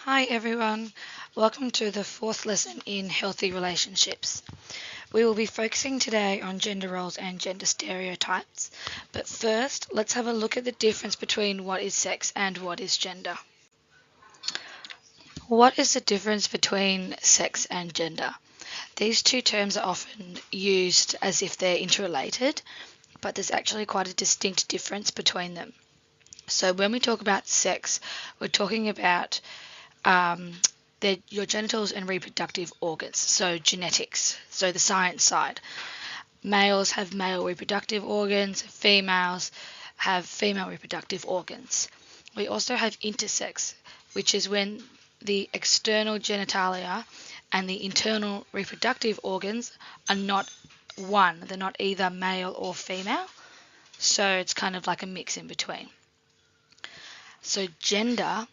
Hi everyone, welcome to the fourth lesson in healthy relationships. We will be focusing today on gender roles and gender stereotypes, but first let's have a look at the difference between what is sex and what is gender. What is the difference between sex and gender? These two terms are often used as if they're interrelated, but there's actually quite a distinct difference between them. So when we talk about sex, we're talking about your genitals and reproductive organs, so genetics, so the science side. Males have male reproductive organs, females have female reproductive organs. We also have intersex, which is when the external genitalia and the internal reproductive organs are not one, they're not either male or female, so it's kind of like a mix in between. So gender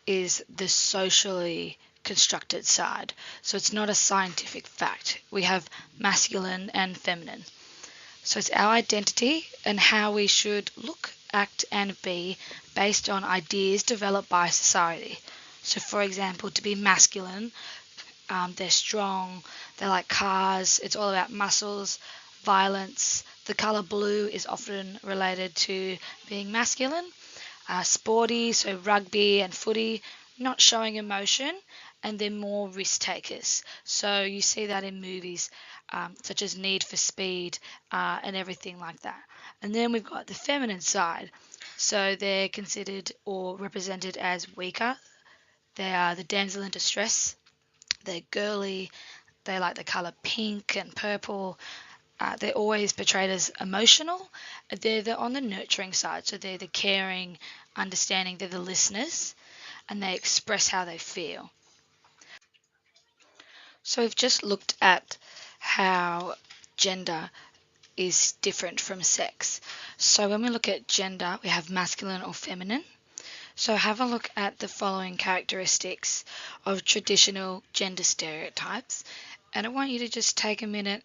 is the socially constructed side. So it's not a scientific fact. We have masculine and feminine. So it's our identity and how we should look, act, and be based on ideas developed by society. So, for example, to be masculine, they're strong, they like cars, it's all about muscles, violence. The colour blue is often related to being masculine. Sporty, so rugby and footy, not showing emotion, and they're more risk takers. So you see that in movies such as Need for Speed and everything like that. And then we've got the feminine side. So they're considered or represented as weaker. They are the damsel in distress. They're girly. They like the colour pink and purple. They're always portrayed as emotional. They're on the nurturing side, so they're the caring, understanding, they're the listeners, and they express how they feel. So we've just looked at how gender is different from sex. So when we look at gender, we have masculine or feminine. So have a look at the following characteristics of traditional gender stereotypes, and I want you to just take a minute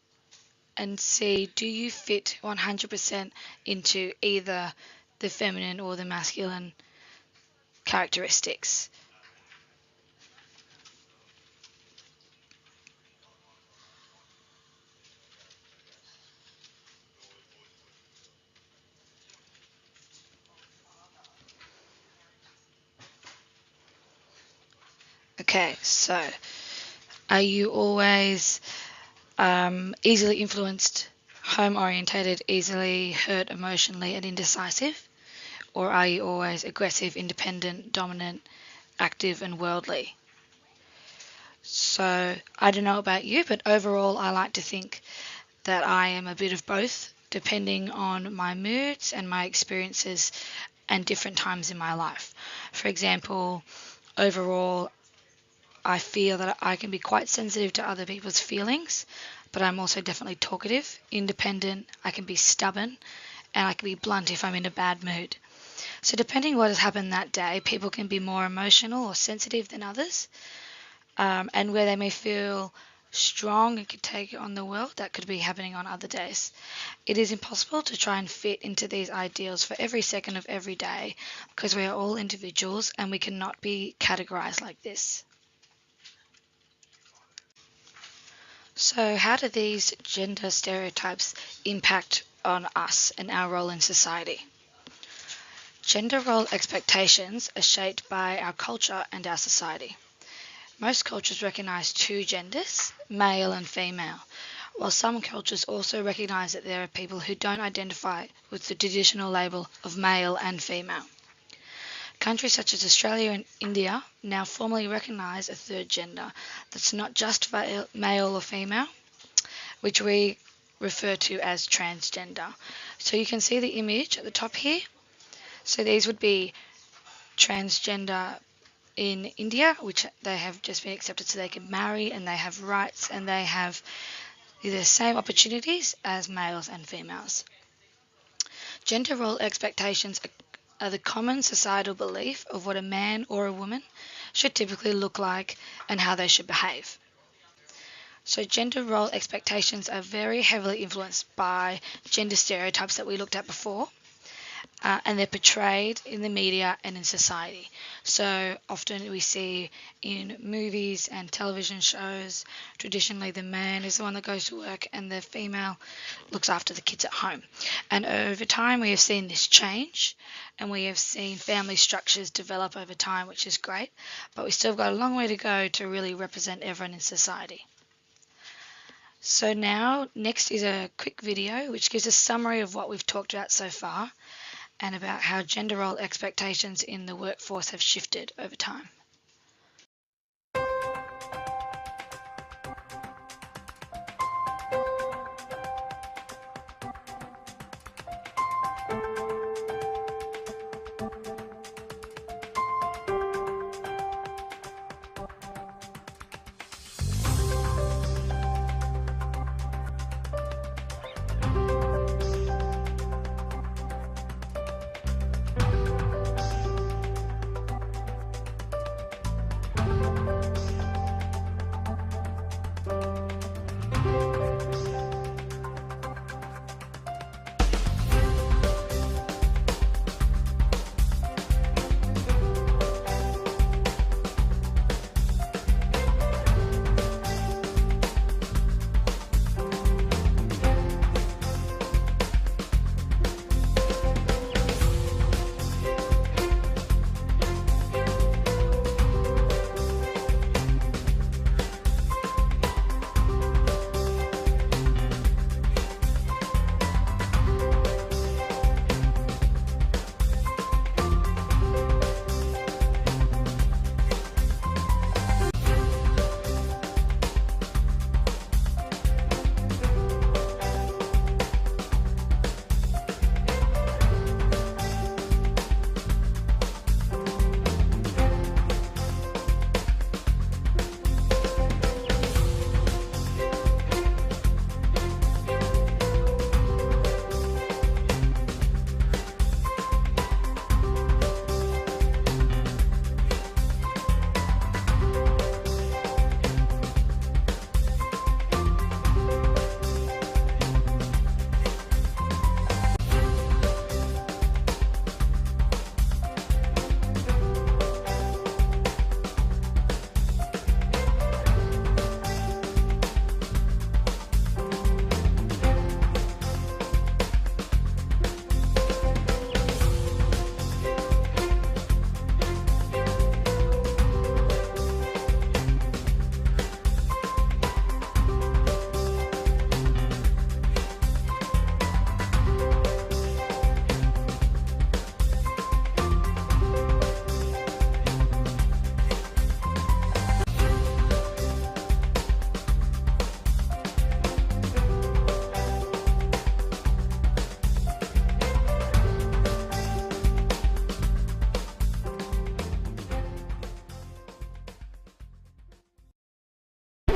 and see, do you fit 100% into either the feminine or the masculine characteristics? Okay, so are you always easily influenced, home orientated, easily hurt emotionally, and indecisive? Or are you always aggressive, independent, dominant, active, and worldly? So I don't know about you, but overall, I like to think that I am a bit of both, depending on my moods and my experiences and different times in my life. For example, overall, I feel that I can be quite sensitive to other people's feelings, but I'm also definitely talkative, independent, I can be stubborn, and I can be blunt if I'm in a bad mood. So, depending what has happened that day, people can be more emotional or sensitive than others, and where they may feel strong and could take on the world, that could be happening on other days. It is impossible to try and fit into these ideals for every second of every day because we are all individuals and we cannot be categorized like this. So, how do these gender stereotypes impact on us and our role in society? Gender role expectations are shaped by our culture and our society. Most cultures recognize two genders, male and female, while some cultures also recognize that there are people who don't identify with the traditional label of male and female. Countries such as Australia and India now formally recognise a third gender that's not just male or female, which we refer to as transgender. So you can see the image at the top here. So these would be transgender in India, which they have just been accepted so they can marry and they have rights and they have the same opportunities as males and females. Gender role expectations are the common societal belief of what a man or a woman should typically look like and how they should behave. So gender role expectations are very heavily influenced by gender stereotypes that we looked at before. and they're portrayed in the media and in society. So often we see in movies and television shows, traditionally the man is the one that goes to work and the female looks after the kids at home. And over time we have seen this change, and we have seen family structures develop over time, which is great, but we still got a long way to go to really represent everyone in society. So now, next is a quick video which gives a summary of what we've talked about so far and about how gender role expectations in the workforce have shifted over time.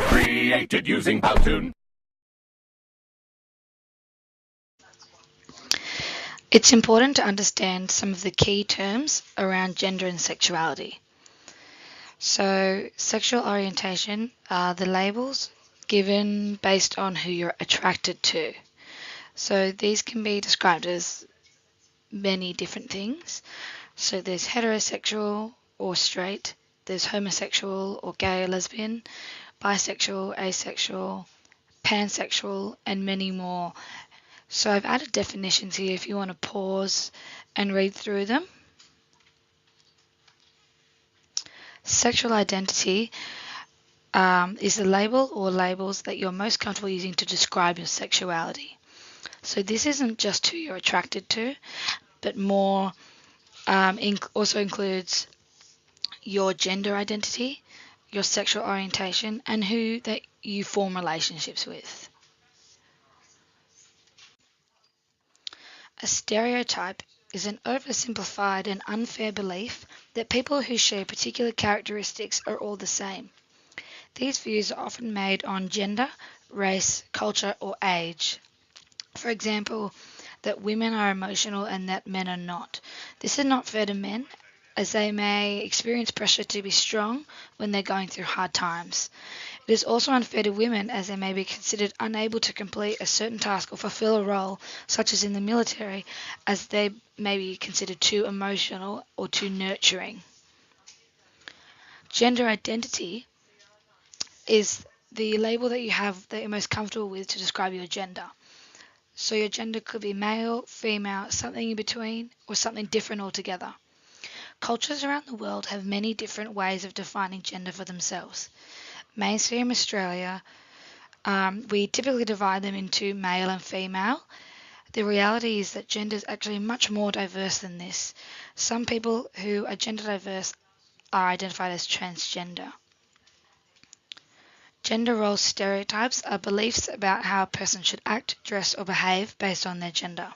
Created using Powtoon. It's important to understand some of the key terms around gender and sexuality. So, sexual orientation are the labels given based on who you're attracted to. So, these can be described as many different things. So, there's heterosexual or straight, there's homosexual or gay or lesbian, bisexual, asexual, pansexual, and many more. So I've added definitions here if you want to pause and read through them. Sexual identity is the label or labels that you're most comfortable using to describe your sexuality. So this isn't just who you're attracted to, but more also includes your gender identity, your sexual orientation, and who that you form relationships with. A stereotype is an oversimplified and unfair belief that people who share particular characteristics are all the same. These views are often made on gender, race, culture, or age. For example, that women are emotional and that men are not. This is not fair to men, as they may experience pressure to be strong when they're going through hard times. It is also unfair to women as they may be considered unable to complete a certain task or fulfill a role, such as in the military, as they may be considered too emotional or too nurturing. Gender identity is the label that you have that you're most comfortable with to describe your gender. So your gender could be male, female, something in between, or something different altogether. Cultures around the world have many different ways of defining gender for themselves. Mainstream Australia, we typically divide them into male and female. The reality is that gender is actually much more diverse than this. Some people who are gender diverse are identified as transgender. Gender role stereotypes are beliefs about how a person should act, dress, or behave based on their gender.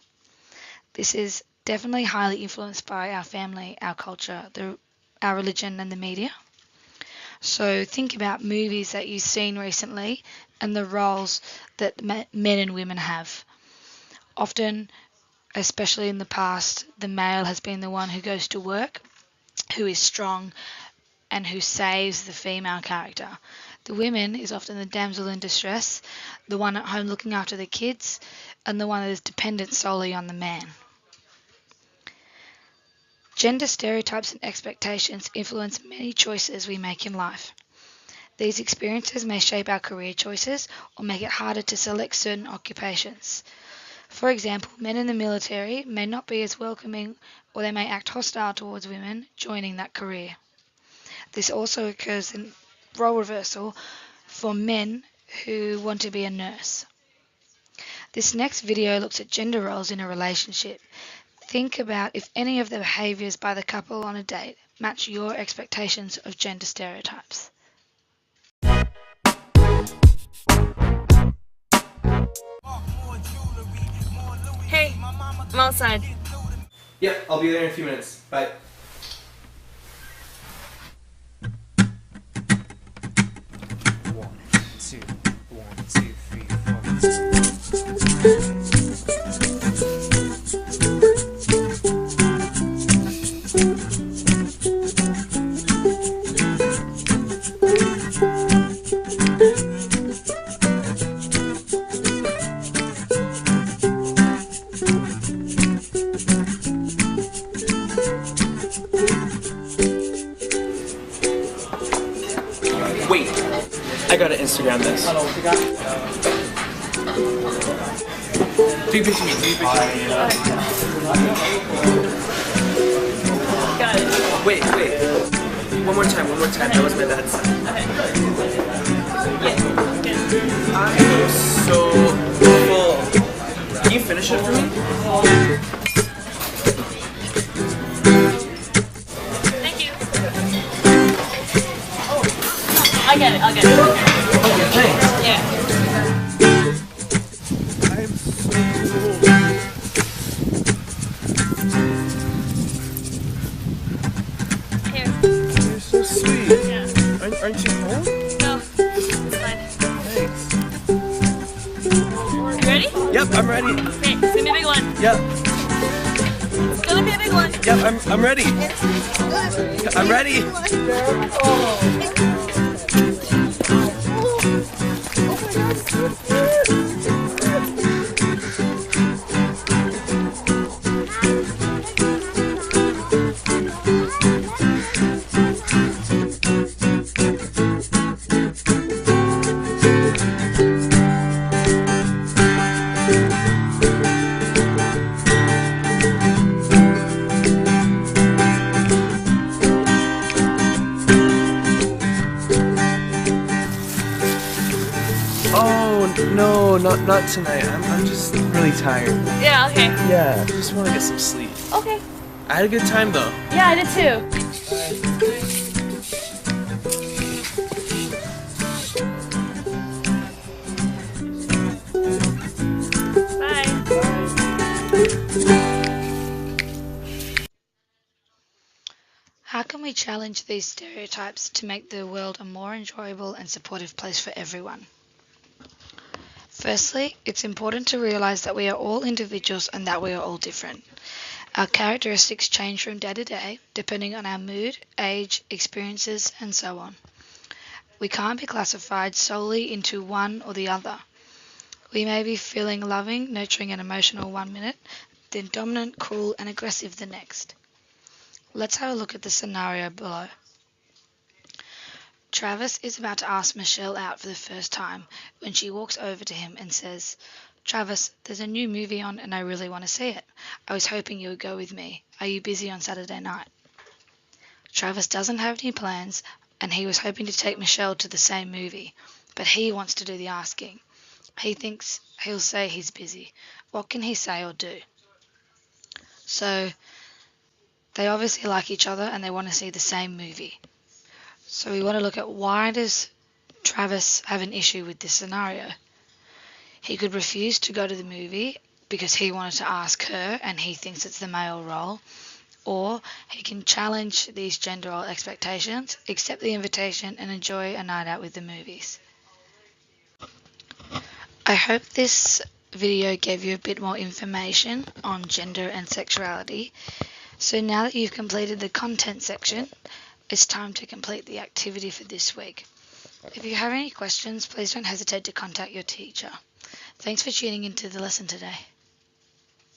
This is definitely highly influenced by our family, our culture, our religion, and the media. So think about movies that you've seen recently and the roles that men and women have. Often, especially in the past, the male has been the one who goes to work, who is strong, and who saves the female character. The women is often the damsel in distress, the one at home looking after the kids, and the one that is dependent solely on the man. Gender stereotypes and expectations influence many choices we make in life. These experiences may shape our career choices or make it harder to select certain occupations. For example, men in the military may not be as welcoming or they may act hostile towards women joining that career. This also occurs in role reversal for men who want to be a nurse. This next video looks at gender roles in a relationship. Think about if any of the behaviours by the couple on a date match your expectations of gender stereotypes. Hey, I'm outside. Yep, I'll be there in a few minutes. Bye. Wait, I gotta Instagram this. Do you picture me? Got it. Wait. One more time. That was my dad's son. I am so full. Can you finish it for me? Thank you. I'll get it. Oh, thanks. Yeah. I'm so Here. You're so sweet. Yeah. Aren't you home? No. It's fine. Thanks. You ready? Yep, I'm ready. Okay, it's gonna be a big one. Yep. It's gonna be a big one. Yep, I'm ready. I'm ready. Oh no, not tonight. I'm just really tired. Yeah, okay. Yeah, I just want to get some sleep. Okay. I had a good time though. Yeah, I did too. Bye. How can we challenge these stereotypes to make the world a more enjoyable and supportive place for everyone? Firstly, it's important to realise that we are all individuals and that we are all different. Our characteristics change from day to day, depending on our mood, age, experiences, and so on. We can't be classified solely into one or the other. We may be feeling loving, nurturing and emotional 1 minute, then dominant, cruel and aggressive the next. Let's have a look at the scenario below. Travis is about to ask Michelle out for the first time when she walks over to him and says, "Travis, there's a new movie on and I really want to see it. I was hoping you would go with me. Are you busy on Saturday night?" Travis doesn't have any plans and he was hoping to take Michelle to the same movie, but he wants to do the asking. He thinks he'll say he's busy. What can he say or do? So, they obviously like each other and they want to see the same movie. So we want to look at, why does Travis have an issue with this scenario? He could refuse to go to the movie because he wanted to ask her and he thinks it's the male role, or he can challenge these gender role expectations, accept the invitation and enjoy a night out with the movies. I hope this video gave you a bit more information on gender and sexuality. So now that you've completed the content section, it's time to complete the activity for this week. If you have any questions, please don't hesitate to contact your teacher. Thanks for tuning into the lesson today.